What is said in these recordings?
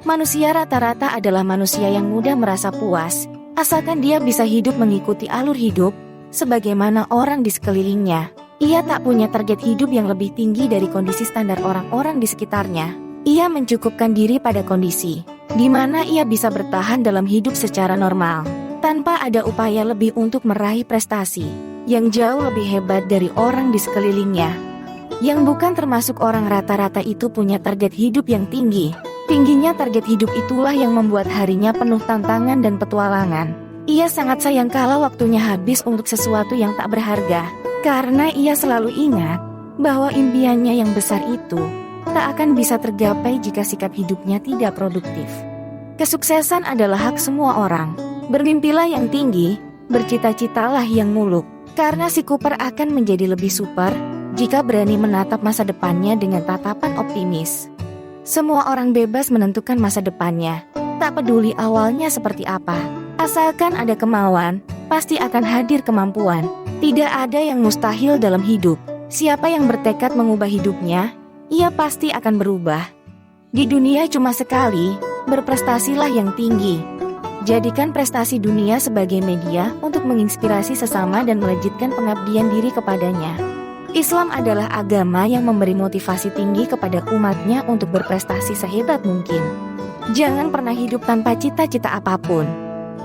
Manusia rata-rata adalah manusia yang mudah merasa puas, asalkan dia bisa hidup mengikuti alur hidup, sebagaimana orang di sekelilingnya. Ia tak punya target hidup yang lebih tinggi dari kondisi standar orang-orang di sekitarnya. Ia mencukupkan diri pada kondisi di mana ia bisa bertahan dalam hidup secara normal, tanpa ada upaya lebih untuk meraih prestasi yang jauh lebih hebat dari orang di sekelilingnya. Yang bukan termasuk orang rata-rata itu punya target hidup yang tinggi. Tingginya target hidup itulah yang membuat harinya penuh tantangan dan petualangan. Ia sangat sayang kalau waktunya habis untuk sesuatu yang tak berharga, karena ia selalu ingat bahwa impiannya yang besar itu tak akan bisa tergapai jika sikap hidupnya tidak produktif. Kesuksesan adalah hak semua orang. Bermimpilah yang tinggi, bercita-citalah yang muluk, karena si Cooper akan menjadi lebih super jika berani menatap masa depannya dengan tatapan optimis. Semua orang bebas menentukan masa depannya, tak peduli awalnya seperti apa. Asalkan ada kemauan, pasti akan hadir kemampuan. Tidak ada yang mustahil dalam hidup. Siapa yang bertekad mengubah hidupnya, ia pasti akan berubah. Di dunia cuma sekali, berprestasilah yang tinggi. Jadikan prestasi dunia sebagai media untuk menginspirasi sesama dan melejitkan pengabdian diri kepadanya. Islam adalah agama yang memberi motivasi tinggi kepada umatnya untuk berprestasi sehebat mungkin. Jangan pernah hidup tanpa cita-cita apapun.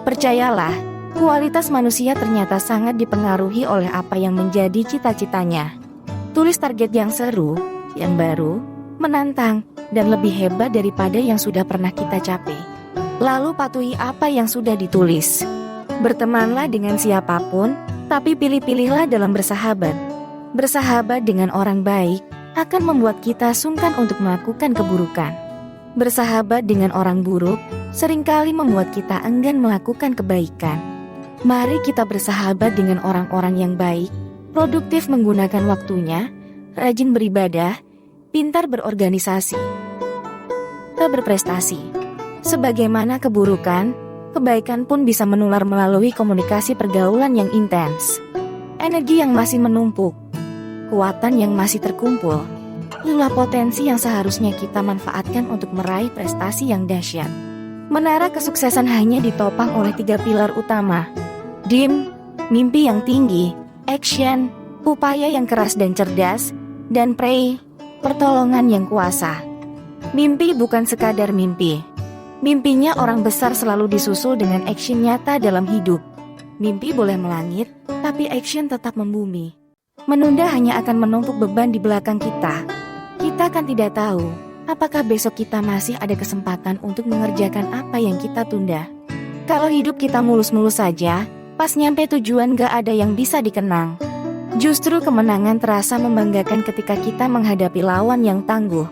Percayalah, kualitas manusia ternyata sangat dipengaruhi oleh apa yang menjadi cita-citanya. Tulis target yang seru, yang baru, menantang, dan lebih hebat daripada yang sudah pernah kita capai. Lalu patuhi apa yang sudah ditulis. Bertemanlah dengan siapapun, tapi pilih-pilihlah dalam bersahabat. Bersahabat dengan orang baik akan membuat kita sungkan untuk melakukan keburukan. Bersahabat dengan orang buruk seringkali membuat kita enggan melakukan kebaikan. Mari kita bersahabat dengan orang-orang yang baik, produktif menggunakan waktunya, rajin beribadah, pintar berorganisasi, berprestasi. Sebagaimana keburukan, kebaikan pun bisa menular melalui komunikasi pergaulan yang intens. Energi yang masih menumpuk, kekuatan yang masih terkumpul, inilah potensi yang seharusnya kita manfaatkan untuk meraih prestasi yang dahsyat. Menara kesuksesan hanya ditopang oleh 3 pilar utama: dream, mimpi yang tinggi; action, upaya yang keras dan cerdas; dan pray, pertolongan yang kuasa. Mimpi bukan sekadar mimpi. Mimpinya orang besar selalu disusul dengan action nyata dalam hidup. Mimpi boleh melangit, tapi action tetap membumi. Menunda hanya akan menumpuk beban di belakang kita. Kita kan tidak tahu apakah besok kita masih ada kesempatan untuk mengerjakan apa yang kita tunda. Kalau hidup kita mulus-mulus saja, pas nyampe tujuan gak ada yang bisa dikenang. Justru kemenangan terasa membanggakan ketika kita menghadapi lawan yang tangguh.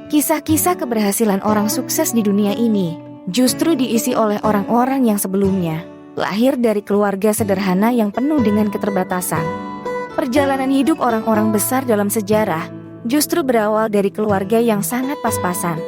Kisah-kisah keberhasilan orang sukses di dunia ini justru diisi oleh orang-orang yang sebelumnya lahir dari keluarga sederhana yang penuh dengan keterbatasan. Perjalanan hidup orang-orang besar dalam sejarah justru berawal dari keluarga yang sangat pas-pasan.